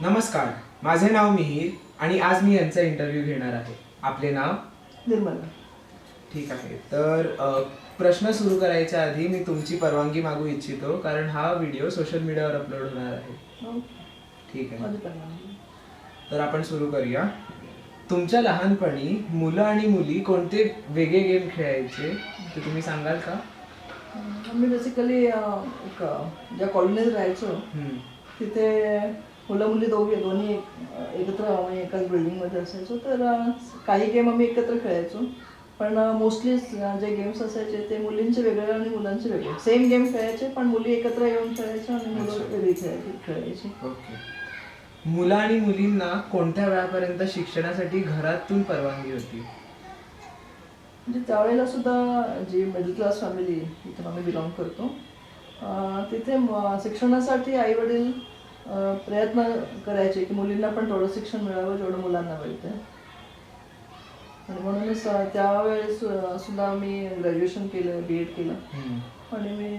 नमस्कार, माझे नाव मिहीर आणि आज मी यांचा इंटरव्ह्यू घेणार आहे. आपले नाव? निर्मला. ठीक आहे. तर प्रश्न सुरू करायच्या आधी मी तुमची परवानगी मागू इच्छितो, कारण हा व्हिडिओ सोशल मीडियावर अपलोड होणार आहे. ठीक आहे, माझी परवानगी. तर आपण सुरू करूया. तुमच्या लहानपणी मुलं आणि मुली कोणते वेगळे गेम खेळायचे ते तुम्ही सांगाल का? मी बेसिकली ज्या कॉलनीत राहायचो हम्म. तिथे मुलं मुली दोन्ही एकत्र आम्ही एकाच बिल्डिंगमध्ये असायचो. तर काही गेम आम्ही एकत्र खेळायचो, पण मोस्टली जे गेम्स असायचे ते मुलींचे वेगळे आणि मुलांचे वेगळे. सेम गेम खेळायचे पण मुली एकत्र येऊन खेळायच्या आणि मुलं वेगळी खेळायची. ओके. मुलं आणि मुलींना कोणत्या वेळापर्यंत शिक्षणासाठी घरातून परवानगी होती? म्हणजे त्यावेळेला सुद्धा जी मिडल क्लास फॅमिली जिथून आम्ही बिलॉंग करतो तिथे शिक्षणासाठी आईवडील प्रयत्न करायचे की मुलींना पण थोडं शिक्षण मिळावं जेवढं मुलांना मिळतं. आणि म्हणूनच त्यावेळेस सुद्धा मी ग्रॅज्युएशन केलं, BEd केलं आणि मी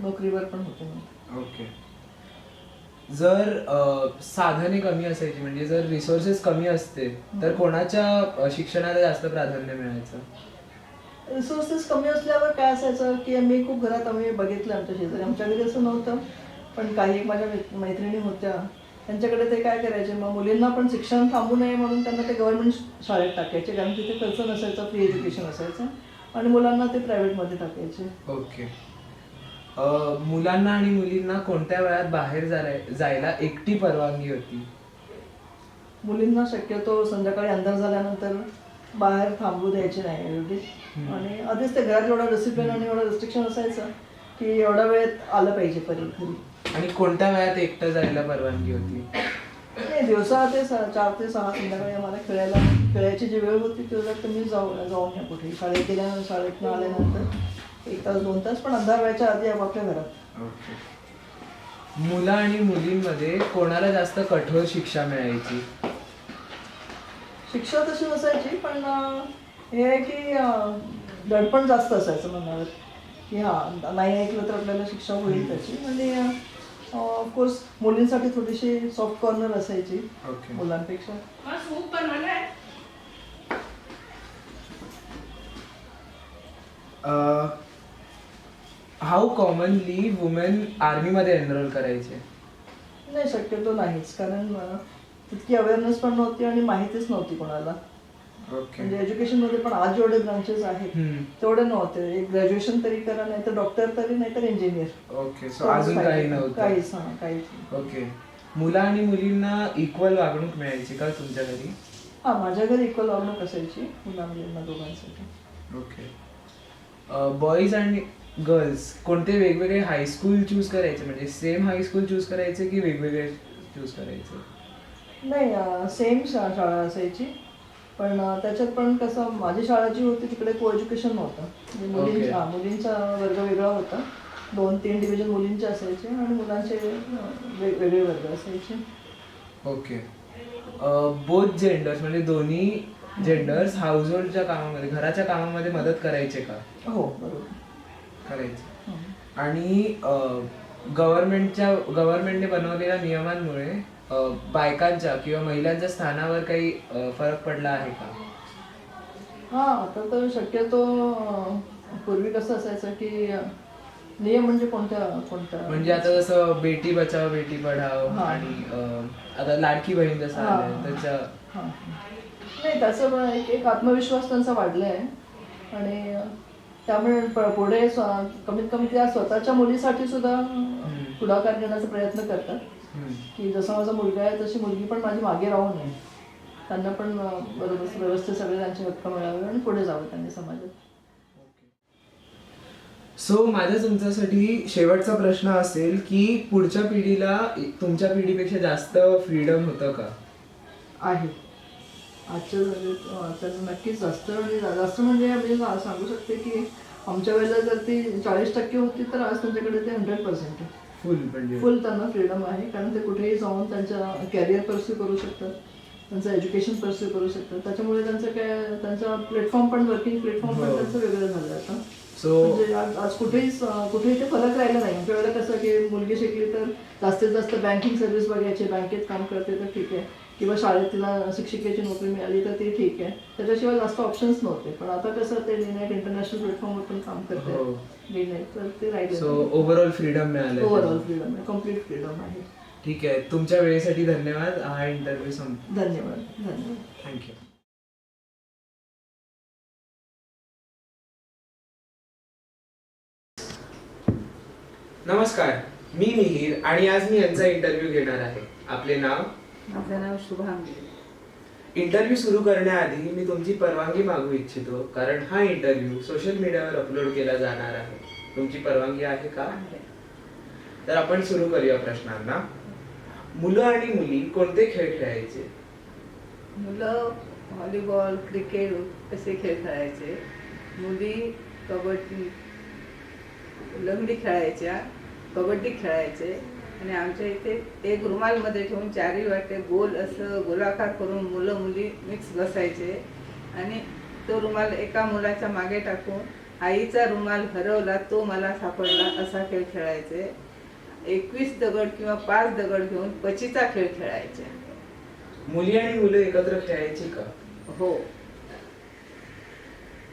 नोकरीवर पण होते. ओके. जर साधने कमी असायची, म्हणजे जर रिसोर्सेस कमी असते तर कोणाच्या शिक्षणाला जास्त प्राधान्य मिळायचं? रिसोर्सेस कमी असल्यावर काय असायचं की आम्ही खूप घरात आम्ही बघितलं आमच्या शेजारी. आमच्या घरी असं नव्हतं, पण काही एक माझ्या मैत्रिणी होत्या त्यांच्याकडे ते काय करायचे, मग मुलींना पण शिक्षण थांबू नये म्हणून त्यांना ते गव्हर्नमेंट शाळेत टाकायचे, कारण तिथे खर्च नसायचा, फ्री एज्युकेशन असायचं, आणि मुलांना ते प्रायव्हेटमध्ये टाकायचे. ओके. मुलांना आणि मुलींना कोणत्या वेळात बाहेर जायला एकटी परवानगी होती? मुलींना शक्यतो संध्याकाळी अंधार झाल्यानंतर बाहेर थांबू द्यायचे नाही एवढी. आणि आधीच ते घरात एवढा डिसिप्लिन आणि एवढं रिस्ट्रिक्शन असायचं की एवढ्या वेळेत आलं पाहिजे घरी. आणि कोणत्या वेळात एकटं जायला परवानगी होती? नाही, दिवसा ते 4 ते 6 संध्याकाळी आम्हाला खेळायची जी वेळ होती तेवढ्यात तुम्ही जाऊन या कुठे. शाळेतनं आल्यानंतर 1 तास 2 तास, पण अंधार व्हायच्या आधी आपापल्या घरात. ओके. मुलं आणि मुलींमध्ये कोणाला जास्त कठोर शिक्षा मिळायची? शिक्षा तशी नसायची, पण हे आहे की दडपण जास्त असायचं मनावर की नाही ऐकलं तर आपल्याला शिक्षा होईल त्याची. म्हणजे ऑफकोर्स मुलींसाठी थोडीशी सॉफ्ट कॉर्नर असायची मुलांपेक्षा. हाऊ कॉमनली वुमेन आर्मीमध्ये एनरोल करायचे? नाही, शक्यतो नाहीच, कारण तितकी अवेअरनेस पण नव्हती आणि माहितीच नव्हती कोणाला. ओके. म्हणजे एज्युकेशनमध्ये पण आज जेवढे ब्रांचेस आहेत तेवढे नव्हते. एक ग्रॅज्युएशन तरी करा, नाही तर डॉक्टर तरी, नाही तर इंजिनियर. ओके. सो अजून काही नव्हतं? काहीच. ओके. मुलं आणि मुलींना इक्वल वागणूक मिळायची का तुमच्या घरी? माझ्या घरी इक्वल वागणूक असायची मुला मुलींना दोघांसाठी. ओके. बॉईज आणि गर्ल्स कोणते वेगवेगळे हायस्कूल चूज करायचे, म्हणजे सेम हायस्कूल चूज करायचे की वेगवेगळे चूज करायचे? नाही, सेम शाळा असायची, पण त्याच्यात पण कसं माझी शाळा जी होती तिकडे को एज्युकेशन नव्हतं. म्हणजे मुलींचा वर्ग वेगळा होता. 2-3 डिव्हिजन मुलींचे असायचे आणि मुलांचे वेगळे वर्ग असायचे. ओके. बोथ जेंडर्स, म्हणजे दोन्ही जेंडर्स हाऊसहोल्डच्या कामामध्ये, घराच्या कामामध्ये मदत करायचे का? हो, बरोबर करायचे. आणि गव्हर्नमेंटने बनवलेल्या नियमांमुळे बायकांच्या किंवा महिलांच्या स्थानावर काही फरक पडला आहे का? आता तर शक्यतो पूर्वी कसं असायचं की नियम म्हणजे कोणत्या म्हणजे आता जसं बेटी बचाव बेटी पढाव आणि आता लाडकी बहीण जसं आलंय त्याच्या. नाही, त्याचं एक आत्मविश्वास त्यांचा वाढला आहे आणि त्यामुळे पुढे कमीत कमी त्या स्वतःच्या मुलीसाठी सुद्धा पुढाकार घेण्याचा प्रयत्न करतात की जसा माझा मुलगा आहे तशी मुलगी पण माझी मागे राहू नये, त्यांना पण बरोबर व्यवस्थित सगळे त्यांचे हक्क मिळावे आणि पुढे जावं त्यांनी समाजात. सो माझा तुमच्यासाठी शेवटचा प्रश्न असेल की पुढच्या पिढीला तुमच्या पिढीपेक्षा जास्त फ्रीडम होतं का? आहे. आजच्या नक्कीच जास्त म्हणजे मी सांगू शकते की आमच्या वेळेला जर ती 40% होती तर आज त्यांच्याकडे ते 100% फुल त्यांना फ्रीडम आहे. कारण ते कुठेही जाऊन त्यांच्या कॅरियर परस्यू करू शकतात, त्यांचं एज्युकेशन परस्यू करू शकतात. त्याच्यामुळे त्यांचा प्लॅटफॉर्म पण, वर्किंग प्लॅटफॉर्म पण त्यांचं वेगळं झालं आता. सो म्हणजे आज कुठेही ते फरक राहिला नाही. आमच्या वेळेला कसं की मुलगी शिकली तर जास्तीत जास्त बँकिंग सर्व्हिस बघायची, बँकेत काम करते तर ठीक आहे, किंवा शाळेत तिला शिक्षिकेची नोकरी मिळाली तर ती ठीक आहे. त्याच्याशिवाय जास्त ऑप्शन्स नव्हते. पण आता कसं ते डीनेट इंटरनॅशनल प्लॅटफॉर्मवर पण काम करते हो. डीनेट, तर ते राहिले. सो ओव्हरऑल फ्रीडम मिळालं. ओव्हरऑल फ्रीडम आहे, कम्प्लीट फ्रीडम आहे. ठीक आहे, तुमच्या वेळेसाठी धन्यवाद. हा इंटरव्ह्यू धन्यवाद. धन्यवाद. थँक्यू. नमस्कार, मी मिहीर आणि आज मी यांचा इंटरव्ह्यू घेणार आहे. आपले नाव? माझं नाव शुभांगी. इंटरव्ह्यू सुरू करण्याआधी मी तुमची परवानगी मागू इच्छितो, कारण हा इंटरव्ह्यू सोशल मीडियावर अपलोड केला जाणार आहे. तुमची परवानगी आहे का? तर आपण सुरू करूया प्रश्नांना. मुलं आणि मुली कोणते खेळ खेळायचे? मुलं व्हॉलीबॉल, क्रिकेट असे खेळ खेळायचे. मुली कबड्डी, लंगडी खेळायच्या, कबड्डी खेळायचे. आणि आमच्या इथे एक रुमालमध्ये ठेवून चारही वाटे गोल असं गोलाकार करून मुलं मुली मिक्स बसायचे आणि तो रुमाल एका मुलाच्या मागे टाकून आईचा रुमाल हरवला तो मला सापडला असा खेळ खेळायचे. 21 दगड किंवा 5 दगड घेऊन पचीचा खेळ खेळायचे. मुली आणि मुलं एकत्र खेळायची का? हो.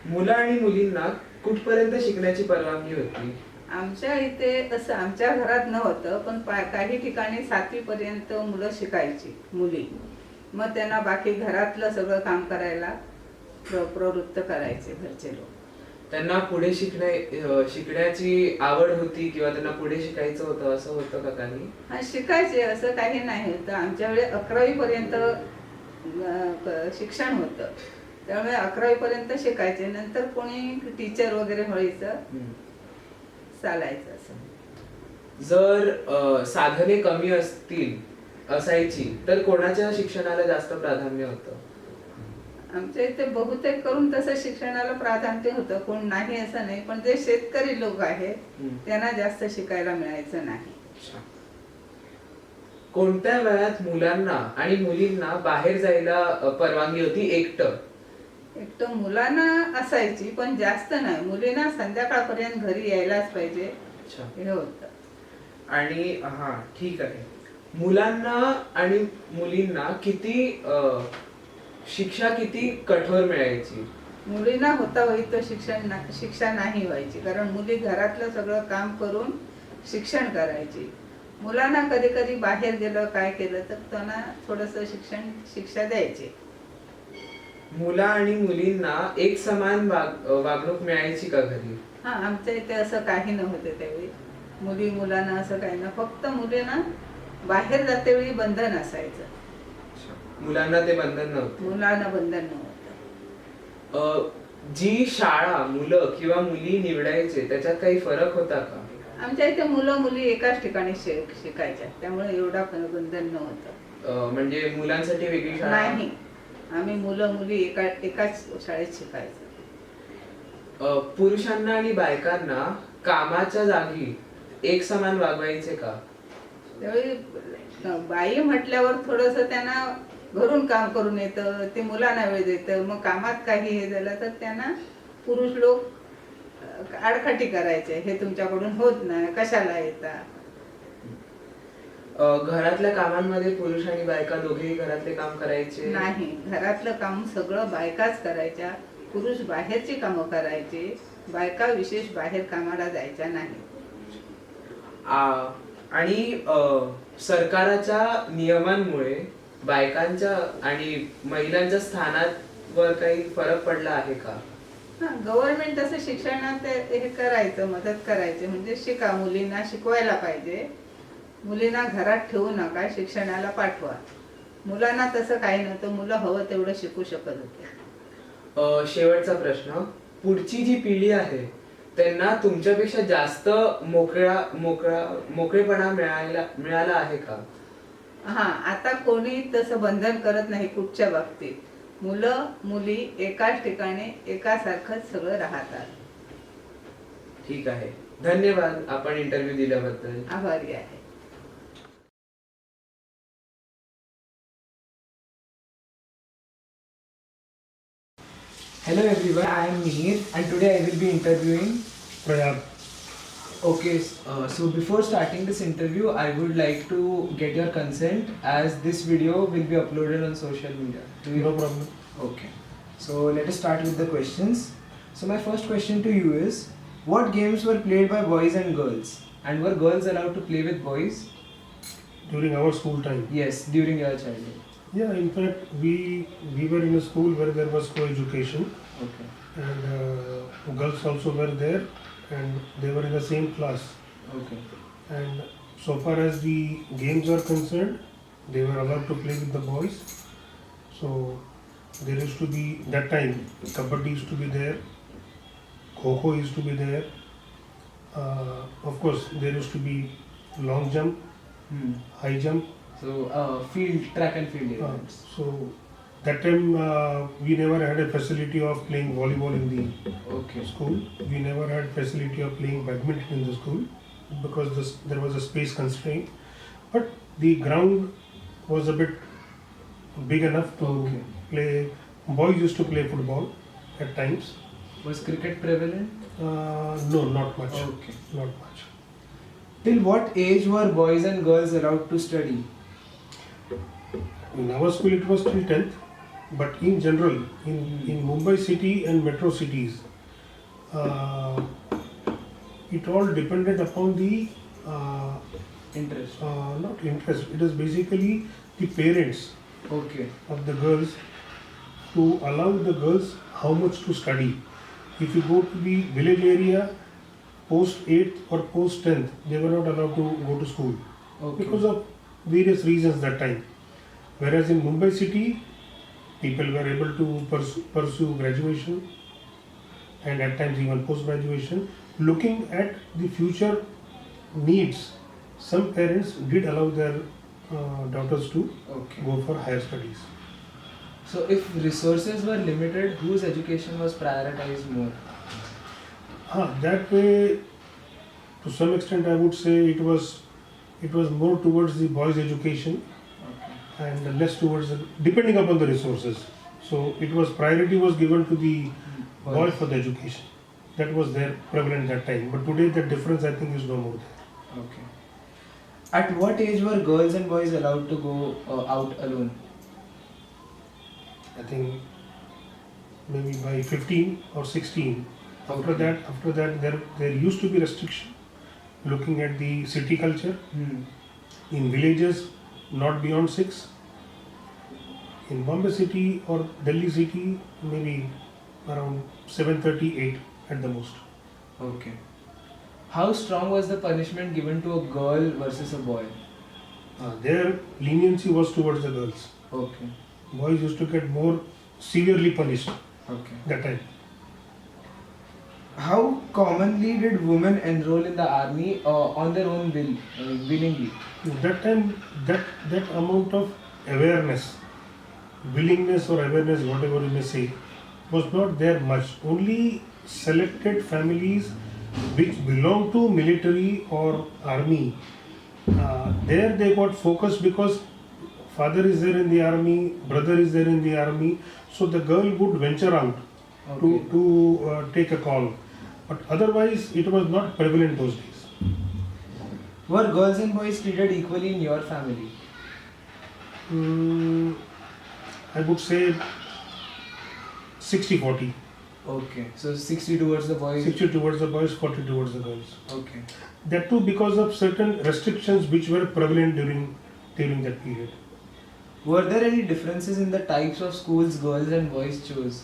मुलं आणि मुलींना कुठपर्यंत शिकण्याची परवानगी होती? आमच्या इथे असं आमच्या घरात नव्हतं, पण काही ठिकाणी 7वी पर्यंत मुलं शिकायची, मुली. मग त्यांना बाकी घरातलं सगळं काम करायला प्रवृत्त करायचे घरचे लोक. त्यांना पुढे शिकण्याची आवड होती किंवा त्यांना पुढे शिकायचं होतं असं होतं का काही? हा, शिकायचे असं काही नाही होतं. आमच्या वेळी 11वी पर्यंत शिक्षण होतं, त्यामुळे 11वी पर्यंत शिकायचे. नंतर कोणी टीचर वगैरे व्हायचं, चालायचं असं. जर साधने कमी असायची तर कोणाच्या शिक्षणाला जास्त प्राधान्य होतं? आमच्या इथे बहुतेक करून तसं शिक्षणाला प्राधान्य होतं, कोण नाही असं नाही. पण जे शेतकरी लोक आहेत त्यांना जास्त शिकायला मिळायचं नाही. कोणत्या वयात मुलांना आणि मुलींना बाहेर जायला परवानगी होती एकटं? एकटं मुलांना असायची, पण जास्त नाही. मुलींना संध्याकाळपर्यंत घरी यायलाच पाहिजे हे होतं. आणि हा ठीक आहे, मुलांना आणि मुलींना शिक्षा किती कठोर मिळायची? मुलींना होता होईत शिक्षा नाही व्हायची, कारण मुली घरातलं सगळं काम करून शिक्षण करायची. मुलांना कधी कधी बाहेर गेलं काय केलं तर त्यांना थोडंसं शिक्षा द्यायची. मुला आणि मुलींना एक समान वागणूक मिळायची का घरी? हा, आमच्या इथे असं काही नव्हतं त्यावेळी. मुली मुलांना असं काही ना, फक्त मुलींना बाहेर जातेवेळी बंधन असायचं. मुलांना ते बंधन नव्हतं? मुलांना बंधन नव्हतं. जी शाळा मुलं किंवा मुली निवडायचे त्याच्यात काही फरक होता का? आमच्या इथे मुलं मुली एकाच ठिकाणी शिकायच्या, त्यामुळे एवढा बंधन नव्हतं. म्हणजे मुलांसाठी वेगळी शाळा? नाही, आम्ही मुलं मुली एकाच शाळेत शिकायचं. पुरुषांना आणि बायकांना कामाच्या जागी एक समान वागवायचे का? त्यावेळी बाई म्हटल्यावर थोडस त्यांना घरून काम करून येतं, ते मुलांना वेळ देतं. मग कामात काही हे झालं तर त्यांना पुरुष लोक आडकाठी करायचे, हे तुमच्याकडून होत नाही, कशाला येतात. घरातल्या कामांमध्ये पुरुष आणि बायका दोघेही घरातले काम करायचे? नाही, घरातलं काम सगळं बायकाच करायच्या. पुरुष बाहेरची कामं करायचे, बायका विशेष बाहेर कामाला जायच्या नाही. आणि सरकारच्या नियमांमुळे बायकांच्या आणि महिलांच्या स्थानावर काही फरक पडला आहे का? गव्हर्नमेंट असं शिक्षणात हे करायचं, मदत करायचे. म्हणजे शिका, मुलींना शिकवायला पाहिजे, मुलींना घरात ठेवू नका, शिक्षणाला पाठवा. मुलांना तसं काही नव्हतं, मुलं हवं तेवढं शिकू शकत होते. शेवटचा प्रश्न, पुढची जी पिढी आहे त्यांना तुमच्यापेक्षा जास्त मोकळेपणा मिळाला आहे का? हा, आता कोणी तसं बंधन करत नाही कुठच्या बाबतीत. मुलं मुली एकाच ठिकाणी एकासारखंच सगळं राहतात. ठीक आहे, धन्यवाद आपण इंटरव्ह्यू दिल्याबद्दल. आभारी आहे. Hello everyone, I am Mihir and today I will be interviewing Prayag. Okay, so before starting this interview, I would like to get your consent as this video will be uploaded on social media. Do you? No problem. Okay. So let us start with the questions. So my first question to you is, what games were played by boys and girls? And were girls allowed to play with boys? During our school time. Yes, during your childhood. Yeah, in fact, we were in a school where there was co-education, Okay. and girls also were there, and they were in the same class. Okay. And so far as the games are concerned, they were allowed to play with the boys. So there used to be that time kabaddi used to be there, kho used to be there. Of course, there used to be long jump, Hmm. high jump. So track and field events. So that time we never had a facility of playing volleyball in the Okay. school. We never had facility of playing badminton in the school because there was a space constraint. But the ground was a bit big enough to Okay. play. Boys used to play football at times. Was cricket prevalent? No, not much. Okay. Not much. Till what age were boys and girls allowed to study? In our school it was till 10th, but in general, in Mumbai city and metro cities, it all depended upon the Interest. not interest. It is basically the parents Okay. of the girls to allow the girls how much to study. If you go to the village area, post 8th or post 10th, they were not allowed to go to school Okay. because of various reasons that time. Whereas in Mumbai city, people were able to pursue graduation and at times even post graduation. Looking at the future needs, some parents did allow their daughters to Okay. go for higher studies. So if resources were limited, whose education was prioritized more? That way, to some extent, I would say it was more towards the boys' education Okay. and less towards depending upon the resources. So it was priority was given to the boy for the education. That was there prevalent that time. But today, that difference I think is no more there. Okay. At what age were girls and boys allowed to go out alone? I think maybe by 15 or 16. After Okay. that, there used to be restriction. Looking at the city culture, Hmm. in villages, not beyond 6. In Bombay city or Delhi city, maybe around 7:38 at the most. Okay. How strong was the punishment given to a girl versus a boy? Their leniency was towards the girls. Okay. Boys used to get more severely punished Okay. that time. How commonly did women enroll in the army on their own will, willingly? That time, that amount of awareness, willingness or awareness, whatever you may say, was not there much. Only selected families which belong to military or army, there they got focused because father is there in the army, brother is there in the army, so the girl would venture out Okay. to take a call. But otherwise, it was not prevalent those days. Were girls and boys treated equally in your family? I would say 60-40. Okay. So 60 towards the boys. 60 towards the boys, 40 towards the girls. Okay. That too because of certain restrictions which were prevalent during that period. Were there any differences in the types of schools girls and boys chose?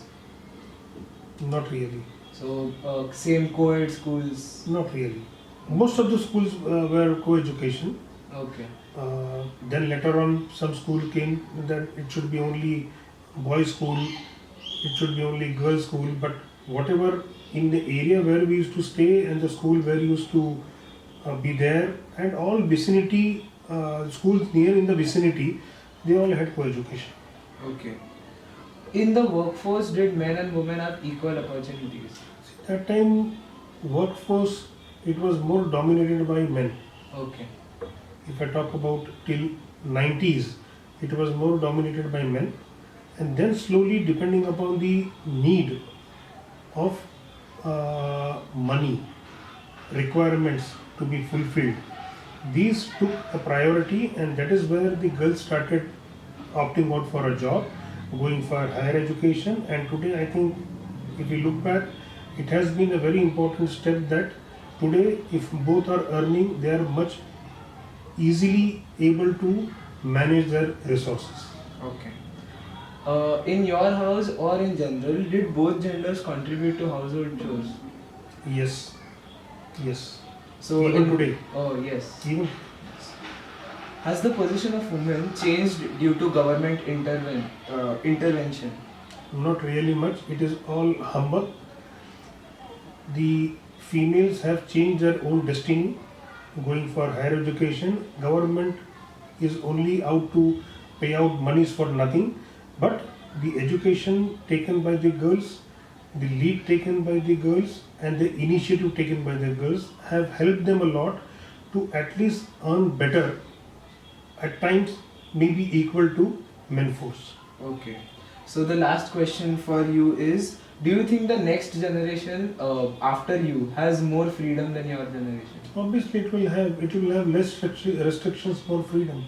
Not really. So same co-ed schools. Not really. Most of the schools were co-education. Okay. Then later on, some school came that it should be only boys' school, it should be only girls' school. But whatever in the area where we used to stay and the school where we used to be there, and all vicinity schools near in the vicinity, they all had co-education. Okay. In the workforce, did men and women have equal opportunities? That time, workforce, it was more dominated by men. Okay. If I talk about till 90s, it was more dominated by men, and then slowly, depending upon the need of money, requirements to be fulfilled, these took a priority, and that is where the girls started opting out for a job, going for higher education. And today, I think, if you look back, it has been a very important step that today, if both are earning, they are much easily able to manage their resources. Okay. In your house or in general, did both genders contribute to household chores? Yes, yes. So Even in- today. Oh yes. Even Has the position of women changed due to government intervention? not really much. It is all humbug. The females have changed their own destiny, going for higher education. Government is only out to pay out monies for nothing, but the education taken by the girls, the lead taken by the girls, and the initiative taken by the girls have helped them a lot to at least earn better, at times maybe equal to men force. Okay. So the last question for you is, do you think the next generation after you has more freedom than your generation? Obviously, it will have less restrictions, more freedom.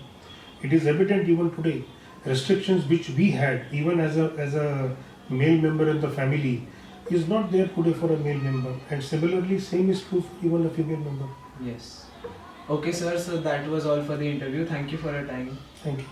It is evident even today. Restrictions which we had, even as a male member in the family, is not there today for a male member. And similarly, same is true for even a female member. Yes. Okay, sir. So that was all for the interview. Thank you for your time. Thank you.